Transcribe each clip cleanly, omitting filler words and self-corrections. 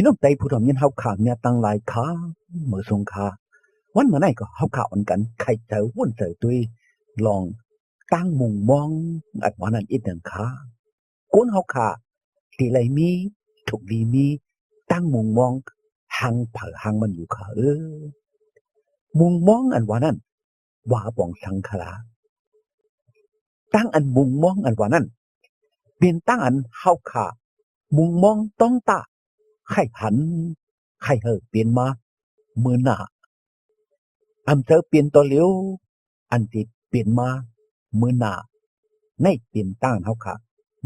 พี่น้องใจผู้ทำยันเฮาขาเนี่ยตั้งหลายขาเมื่อสงขาวันเมื่อไหร่ก็เฮาขาอ่อนกันใครเจอวุ่นเจอตุยลองตั้งมุงมองอัดวันนั้นอีกหนึ่งขาก้นเฮาขาทีไรมีถูกดีมีตั้งมุงมองหังเผอหังมันอยู่ขามุงมองอันวันนั้นว่าปองสังขารตั้งอันมุงมองอันวันนั้นเป็นตั้งอันเฮาขามุงมองต้องตาไข่หันไข่เปลี่ยนมามือหน้าอำเภอเปลี่ยนตัวเลี้ยวอันติเปลี่ยนมามือหน้าในเปลี่ยนตั้งเฮาค่ะ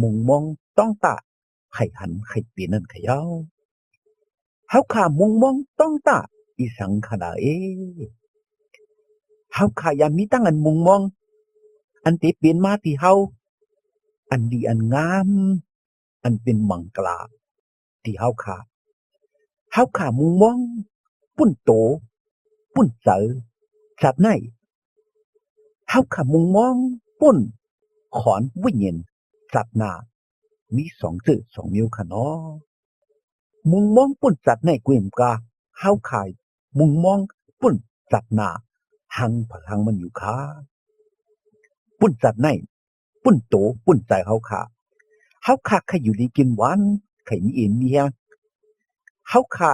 มุงมองต้องตาไข่หันไข่เปลี่ยนนั่นไข่ยาวเฮาค่ะมุงมองต้องตาอีสังขดาเฮาค่ะยามมีตั้งอันมุงมองอันติเปลี่ยนมาที่เฮาอันดีอันงามอันเป็นมังกลาที่เฮาค่ะมุงมองปุ่นโตปุ่นเจอจัดไหนเฮาค่ะมุงมองปุ่นขอนวิญญาณจัดหน้ามีสองจื่อสองนิ้วค่ะเนาะมุงมองปุ่นจัดในกวนกาเฮาค่ะมุงมองปุ่นจัดหน้าหังพลังมันอยู่ค่ะปุ่นจัดในปุ่นโตปุ่นใจเฮาค่ะใครอยู่ดีกินหวานใครมีเอ็นมีแฮงเฮาค่ะ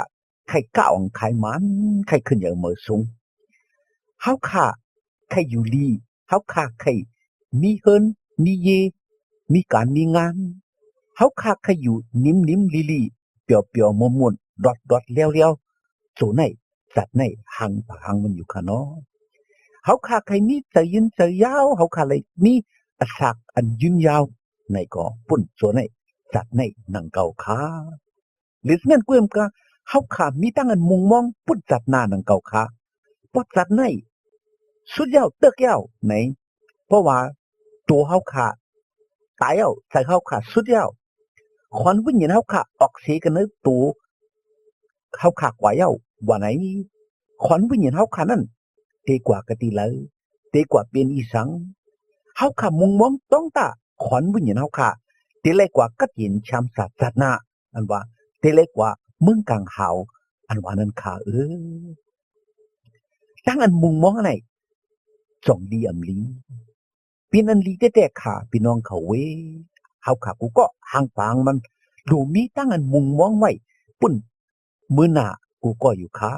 ใครก้าวใครมันใครขึ้นอย่างเมื่อสูงเฮาค่ะใครอยู่ดีเฮาค่ะใครมีเฮินมีเยมีการมีงานเฮาค่ะใครอยู่นิ่มๆลีๆเปียวๆม่วนๆดอดๆเลี้ยวๆโซไหนจัดไหนหังปะหังมันอยู่ค่ะเนาะเฮาค่ะใครมีใจยืนใจยาวเฮาค่ะเลยมีอศักอันยืนยาวในก็ปุ่นโซไหนจัดไหนนังเก่าค่ะหรืองั้นกวนกะเฮาค่ะมีตั้งอันมุงมองปุ่นจัดหน้านังเก่าค่ะปอดจัดไหนสุดยาวเตึกยาวไหนเพราะว่าตัวเฮาค่ะตายเอาใส่เฮาค่ะสุดยาวขวัญวิญญาณเฮาค่ะออกเสียกันเนตัวเฮาค่ะกว่าเยาว่าไหนขวัญวิญญาณเฮาค่ะนั่นเตกว่ากะติเลยเตกว่าเป็นอีสังเฮาค่ะมุงมองต้องตาขวัญวิญญาณเฮาค่ะเตเลกว่ากัดยินชามศาสนาอันว่าเตเลกว่าเมืองกลางหาวอันว่านั้นค่ะตั้งอันมุงมองอะไรจงดีอำลีปีนันลีแต่ขาพี่น้องเขาเว้เฮาขากูก็ห่างปางมันดูมีตั้งอันมุงมองไว้ปุ่นมือหน้ากูก็อยู่ขา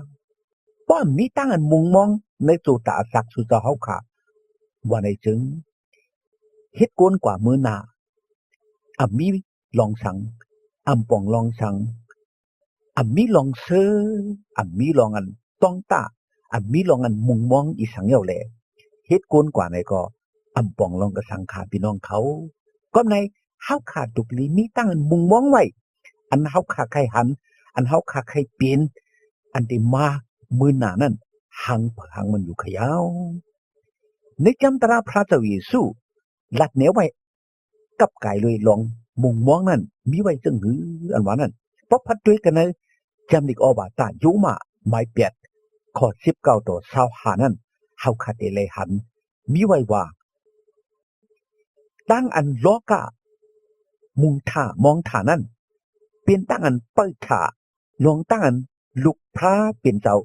ป้อมมีตั้งอันมุงมองในสุตาศักดิ์สุตาเฮาขาว่าในจึงเฮ็ดโกนกว่ามือหน้ามีลองสังป่องลองสังมีลองเซอมีลองอันต้องตามีลองอันมุงมองอีสังเหี่ยวแลเฮ็ดโกนกว่าในก็ป่องลองกระสังขาพี่น้องเขาก็ในเฮาขาตุกลีมีตั้งอันมุงมองไว้อันเฮาขาใครหันอันเฮาขาใครเปลี่ยนอันที่มามือหน้านั้นหังมันอยู่ขยาวในจำตราพระเจ้าเยซูลัดเหนียวไว้กับกายเลยลองมุงมองนั้นมีไว้จึงหืออันว่านั้นเพราะพัดด้วยกันในจำนิกอบาตายุมาไม้เปียดข้อ19ต่อ25นั้นเฮาขาเตเลยหันมีไว้ว่าตั้งอันโลกะมุงท่ามองท่านั้นเป็นตั้งอันเปิดท่าลองตั้งอันลุกพระเป็นเจ้า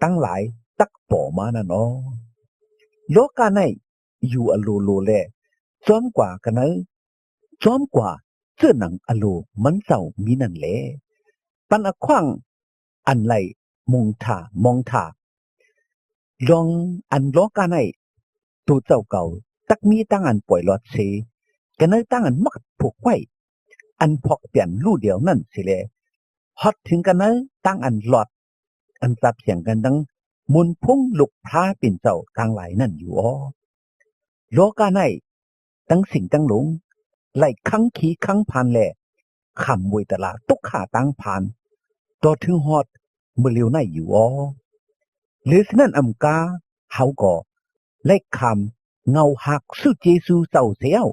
ตั้งหลายตักป่อมานะเนาะโลกาในอยู่อโลแลซ้อมกว่ากันนะซ้อมกว่าเสื้อหนังอโลมันเจ้ามีนั่นแหละปันอขว้างอันไหลมุงท่ามองท่าลองอันโลกาในตัวเจ้าเก่าตักมีตั้งอันป่วยหลอดเสกันนะตั้งอันมักผูกไว้อันพอกเปลี่ยนลู่เดียวนั่นสิแลฮอดถึงกันนะตั้งอันหลอดอันจับเสียงกันดังมุนพุ่งลุกพระเป็นเจ้าทางหลายนั่นอยู่โลกาในตั้งสิ่งตั้งหลงไล่คังขีคังผ่านแหล่ขำมวยตลาตุกขาตั้งผ่านต่อถึงฮอดเมื่อเร็วในอยู่หรือฉะนั้นกาเฮาก็ไล่คำเงาหักสุเจซูเจ้าเสียว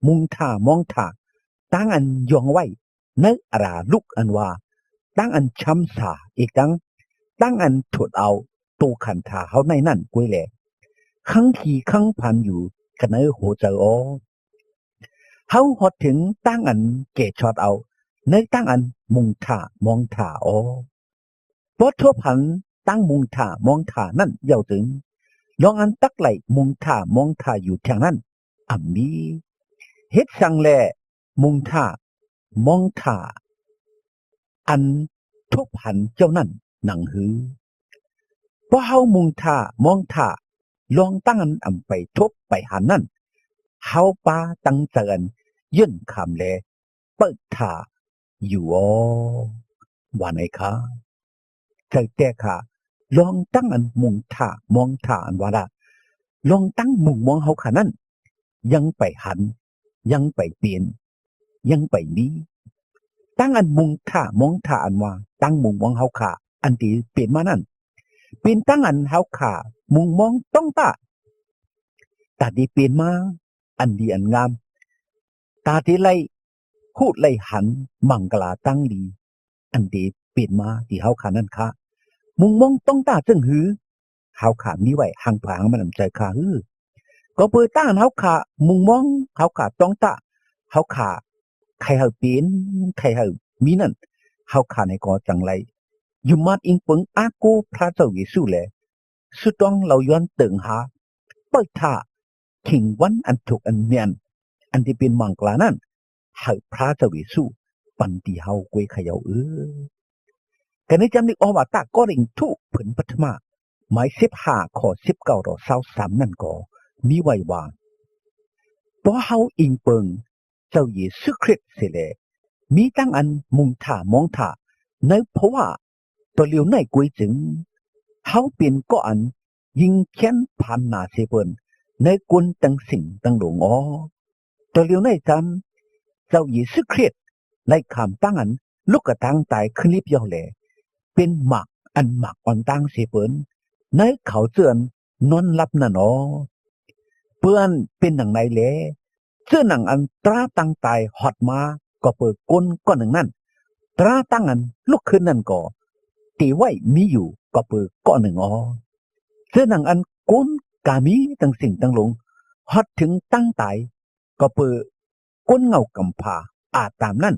มุงท่ามองท่าตั้งอันยองไว้เนื้ออาราลุกอันว่าตั้งอันช้ำสาอีกตั้งอันถดเอาตูขันถาเขาในนั่นกุ้ยแหล่ขังขี่ขังพันอยู่กันเนื้อหัวใจเฮาฮอดถึงตั้งอันเกช็อตเอา ในตั้งอันมุงถ่ามองถ่าอ๋อเพราะทั่วพันตั้งมุงถ่ามองถ่านั่นเยาวถึงลองอันตักไหลมุงถ่ามองถ่าอยู่ทางนั้นอ่ำมีเฮ็ดสังแลมุงถ่ามองถ่าอันทุกพันเจ้านั่นหนังหือเพราะเฮามุงถ่ามองถ่าลองตั้งอันอ่ำไปทบไปหันนั่นเฮาปาตั้งเจินยื่นคำแลเปิดถ่าอยู่อ๋อว่าไหนคะใจแต่ค่ะลองตั้งอันมุงถ่ามองถ่าอันว่าละลองตั้งมุงมองเฮาขานั่นยังไปหันยังไปเปลี่ยนยังไปนี้ตั้งอันมุงถ่ามองถ่าอันว่าตั้งมุงมองเฮาขาอันที่เปลี่ยนมานั่นเป็นตั้งอันเฮาขามุงมองต้องตาตาดีเปลี่ยนมาอันดีอันงามตาที่ไล่พูดไล่หันมังกลาตั้งดีอันดีเปลี่ยนมาที่เฮาขานั่นค่ะมุงมองต้องตาจึงหือเฮาขามีไว้ห่างผางมันใจขาหือก็เปิดตั้งเฮาขามุงมองเฮาขาต้องตาเฮาขาใครเฮาเปลี่ยนใครเฮามีนั่นเฮาขาในก็จังไรอยู่มาอิงปึงอากูพระเจ้าเยซูแลสุดต้องเราย้อนเติงหาเปิดท่าขิงวันอันถูกอันเนียนอันที่เป็นมังกลานั่นให้พระเจ้าเยซูปันที่เฮากวยขยาวกันในจำนี้อวตารก็ริงทุผลปัทมาหมาย15 ข้อ 19 ต่อ 23นั่นก็มีไว้ว่าเพราะเฮาอิงเปิงเจ้าเยซูคริสต์เสเลมีตั้งอันมุงถ่ามองถ่าในเพราะว่าตัวเลียวในกวยจึงเฮาเป็นก็อันยิงแค้นผ่านนาเสเปินในกวนตั้งสิ่งตั้งหลงอ๋อตัวเลียวในจำเจ้าเยซูคริสต์ในคำตั้งอันลูกกระตังตายขึ้นลิบย่อแหลเป็นหมักอันหมักอ่อนตั้งเสเปินในเขาเจือนนอนรับน่ะเนาะเพื่อนเป็นหนังไหนแลเสื้อหนังอันตราตั้งตายหอดมาก็เปิดก้นก้อนหนึ่งนั่นตราตั้งอันลุกขึ้นนั่นก็ตีไว้มีอยู่ก็เปิดก้อนหนึ่งอ๋อเสื้อหนังอันก้นกามีตั้งสิ่งตั้งหลงฮอดถึงตั้งตายก็เปิดก้นเงากำพาอาจตามนั่น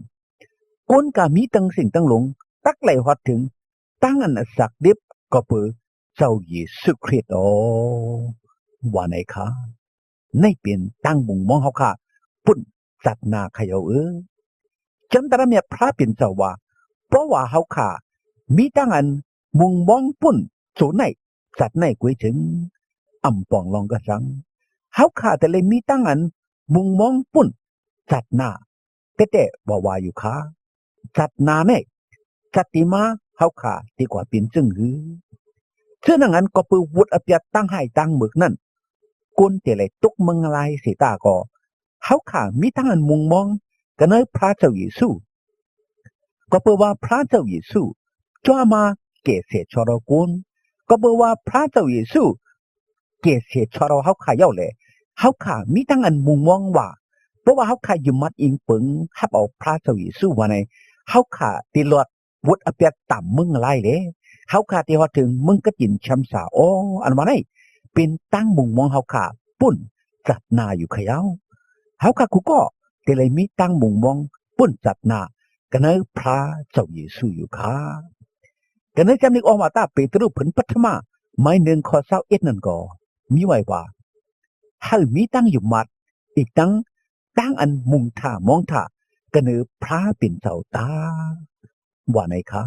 ก้นกามีตั้งสิ่งตั้งหลงตักไหลฮอดถึงตั้งอันสักเด็บก็เปิดเจ้าเยซูคริสต์อ๋อว่าไหนคะในเปลี่ยนตั้งบุงมองเฮาค่ะปุ่นสัตนาขยาจำตระเมียพระเป็นเจ้าว่าเพราะว่าเฮาค่ะมีตั้งอันมุงมองปุ่นโซไหนสัตว์ไหนกวยถึงอ่ำปองลองกระสังเฮาค่ะแต่เลยมีตั้งอันมุงมองปุ่นสัตว์นาแต่ว่าอยู่ค่ะสัตว์นาเนี่ยสัตติมาเฮาค่ะดีกว่าเป็นจึงหือเชื่อนังอันก็ปือวุดอเปียตั้งให้ตั้งหมึกนั่นก้นเตะเลยตุกมังลายสีตาก็เฮาค่ะมีตั้งอันมุงมองกันในพระเจ้าเยซูก็เปิดว่าพระเจ้าเยซูจ้ามาเกษชรกุลก็เปิดว่าพระเจ้าเยซูเกษชรเฮาค่ะเย้าเลยเฮาค่ะมีตั้งอันมุงมองว่าเพราะว่าเฮาค่ะอยู่มัดอิงปึงฮับเอาพระเจ้าเยซูว่าในเฮาค่ะติลอดวุดอเปียต่ำมึงลายเลยเฮาค่ะที่ว่าถึงมึงก็จินช้ำสาอ๋ออันว่าไหนเป็นตั้งมุงมองเฮาค่ะปุ่นจัดนาอยู่ขยาวเฮาค่ะกูก็แต่เลยมีตั้งมุงมองปุ่นจัดนากันในพระเจ้าเยซูอยู่ค่ะกันในจำนี้ออกมาตาเปตรุผลปัทมาไม่1 ข้อ 21นั่นก็มีไว้ว่าเฮามีตั้งอยู่มัดอีกตั้งอันมุงท่ามองท่ากันในพระเป็นเจ้าตาว่าไหนคะ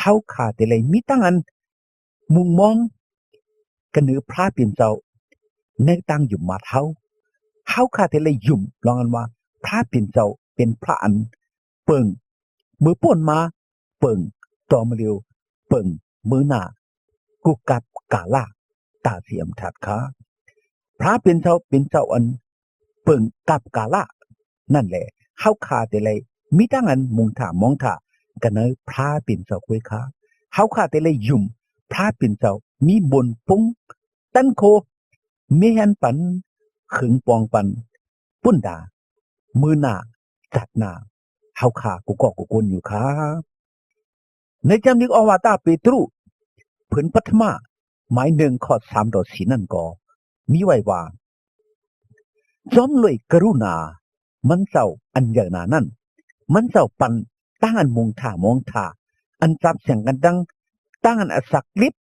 เฮาค่ะแต่เลยมีตั้งอันมุงมองกันในพระเป็นเจ้าในตั้งอยู่มัดเฮาค่ะแต่เลยยุ่มลองกันว่าพระเป็นเจ้าเป็นพระอันเปิงมือป่นมาเปิงต่อมาเร็วเปิงมือหน้ากุกับกาลาตาเสียมถัดขาพระเป็นเจ้าอันเปิงกับกาลานั่นแหละเฮาคาแต่เลยมีตั้งอันมุงถามองถากันเนพระเป็นเจ้าคุยขาเฮาคาแต่เลยยุ่มพระเป็นเจ้ามีบนปุ้งตันโคมีหันปันขึงปองปันปุ้นดามือหน้าจัดหน้าเฮาขากูก็กูกวนอยู่ค่ะในจำนี้อวตารเปตรุผลปัทมาหมาย1 ข้อ 3 ต่อ 4นั่นก็มีไว้ว่าจอมเลยกรุณามันเจ้าอันใหญ่นานั่นมันเจ้าปัน ตั้งอันมุงถ่ามองถ่าอันจับเสียงกันดังตั้งอันอสักลิบ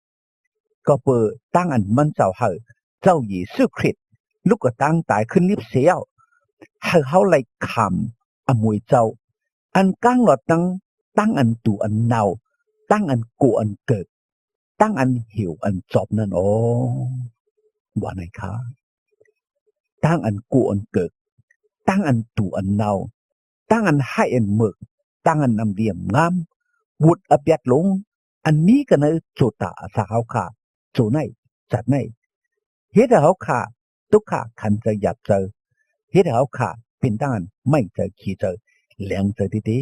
ก็เปิดตั้งอันมันเจ้าเหอเจ้าเยซูคริสต์ลูกก็ตั้งตายขึ้นลิบเสียวให้เขาไล่คำอมวยเจ้าอันก้างหลอดตั้งอันตูอันเนาตั้งอันกูอันเกิดตั้งอันหิวอันจบนั่นโอ้ว่าไงคะตั้งอันกูอันเกิดตั้งอันตูอันเนาตั้งอันให้อันหมึกตั้งอันนำเดียมงามวุดอเปียดลงอันนี้กันเลยโจตาสาเขาขาโจไหนจัดไหนเฮ็ดเขาขาตุกขาขันจะหยับเจอเฮ็ดเขาขาเป็นตั้งอันไม่เจอขี้เจอแหลงเจอดี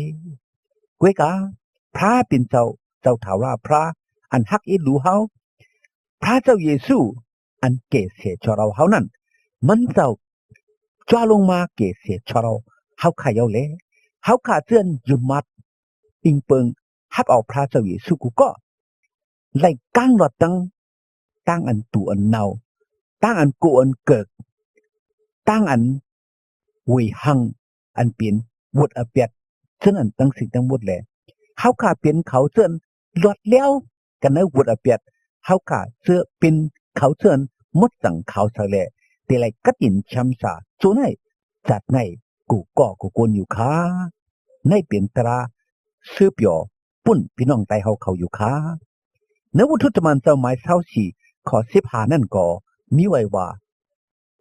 ๆกุ้ยกาพระเป็นเจ้าถาว่าพระอันฮักอีหลูเฮาพระเจ้าเยซูอันเกศเสียชเราเฮานั่นมันเจ้าจ้าลงมาเกศเสียชเราเฮาขายเอาเลยเฮาขาเตือนยุมัดอิงเปิงฮักเอาพระเจ้าเยซูกูก็ไล่ก้างหลอดตั้งอันตูอันเนาตั้งอันกูอันเกิดตั้งอันวิหังอันเปลี่ยนวุดอเปียดเช่นอันตั้งสิ่งทั้งหมดเลยเฮาขาเปลี่ยนเขาเชิญหลอดแล้วกันในวุดอเปียดเฮาขาเสื้อเป็นเขาเชิญมดสั่งเขาเสลแต่ไรกัดยินช้ำสาจูไหนจัดไหนกูก็กูกวนอยู่ค้าในเปลี่ยนตราเสื้อเปียวปุ่นพี่น้องไตเฮาเขาอยู่ค้าในวุฒิธรรมเจ้าไม้เศร้าสีขอ15นั่นก็มีไว้ว่า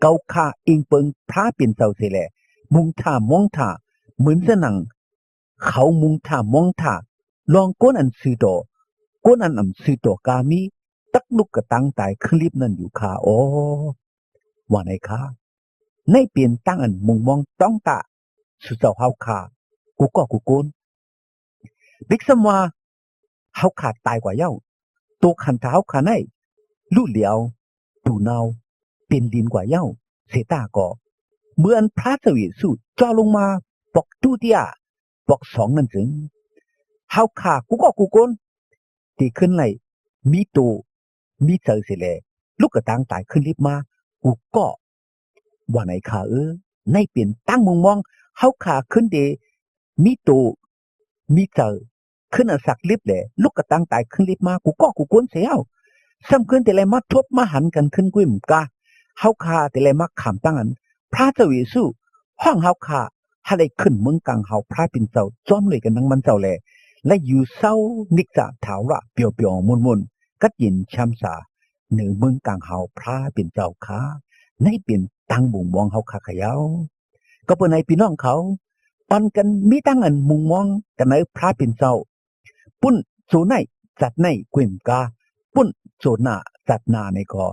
เกาคาอิงเปิงพระเป็นเจ้าเสลมุงท่ามองท่าเหมือนสนังเขามุงท่ามองท่าลองก้นอันซื้อโตก้นอันอ่ำซื้อโตกามีตักลุกกระตังตายคลิปนั่นอยู่ค่ะโอ้ว่าไหนคะในเปลี่ยนตั้งอันมุงมองต้องตาสุเจ้าเฮาขากูก็กูโกนบิ๊กสมว่าเฮาขาดตายกว่าเย้าตัวขันเท้าขาในลู่เหลียวตูเนาเป็นดินกว่าเย้าเสตาก็เมื่ออันพระเจ้าเยซูจ่อลงมาปอกตูเตียปอกสองนั่นถึงเฮาขากูก็กูโกนที่ขึ้นไหลมีตูมีเจอเสเลลูกกระตังตายขึ้นลิบมากูก็ว่าไหนขาในเปลี่ยนตั้งมุงมองเฮาขาขึ้นเดมีตูมีเจอขึ้นอสักลิบเลยลูกกระตังตายขึ้นลิบมากูก็กูโกนเสียวซ้ำขึ้นแต่เลยมาทบมาหันกันขึ้นกุ้ยมกาเฮาขาแต่เลยมาขำตั้งอันพระเจ้าเยซูห้องเฮาขาให้ได้ขึ้นเมืองกลางเฮาพระเป็นเจ้าจ้อมเลยกันทั้งมันเจ้าแลและอยู่เศร้านิกจะถาวระเปียวเปียวมุนมุนกัดยินช้ำสาเหนือเมืองกลางเฮาพระเป็นเจ้าขาในเป็นตั้งบุงมองเฮาขาขยาวก็เปิดในพี่น้องเขาปันกันมีตั้งอันมุงมองกันในพระเป็นเจ้าปุ้นโซในจัดในกวิมกาปุ้นโซนาจัดนาในก็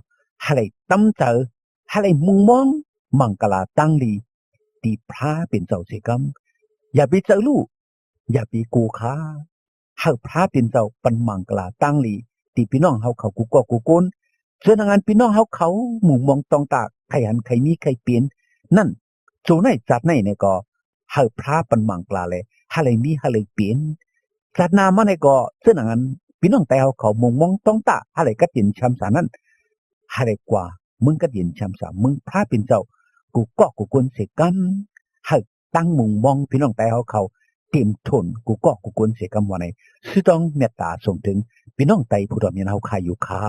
ให้ตั้มเจอให้มุงมองมังกลาตั้งลีตีพระเป็นเจ้าเสกำอย่าไปเจอลูกอย่าไปกูค้าเฮาพระเป็นเจ้าปันมังกลาตั้งลีตีพี่น้องเฮาเขากูก็กูโกนส่วนงานพี่น้องเฮาเขาหมู่มองตองตาใครหันใครมีใครเปลี่ยนนั่นโจไหนจัดไหนเนี่ยก็เฮาพระปันมังกลาเลยอะไรมีอะไรเปลี่ยนจัดนามาในก็ส่วนงานพี่น้องแต่เฮาเขาหมู่มองตองตาอะไรก็ยินช้ำสานั่นอะไรกว่ามึงก็ยินช้ำสามึงพระเป็นเจ้ากูก็กูโกนเสกันเฮาตั้งมุงมองพี่น้องแต่เฮาเขาเต็มทนกูก็กูกวนเสียกำวันไหนซึ่งต้องเมตตาส่งถึงพี่น้องไตผู้ดอมยันเฮาขายอยู่ค่ะ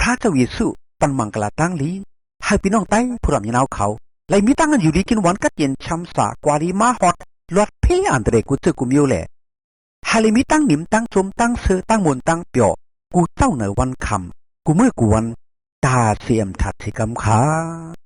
พระเจ้าเยซูปันมังกลาตั้งลีให้พี่น้องใต้ผู้รำยนาวเขาไลมีตั้งกันอยู่ดีกินวันกัดเย็นช้ำสากวารีมาฮอดลอดเพอันเดรกุเจกุมิวแลฮาลิมีตั้งนิมตั้งชมตั้งเสือตั้งมนตั้งเปียวกูเจ้าเหนือวันคำกูเมื่อกูวันตาเสียมถัดสิกำคา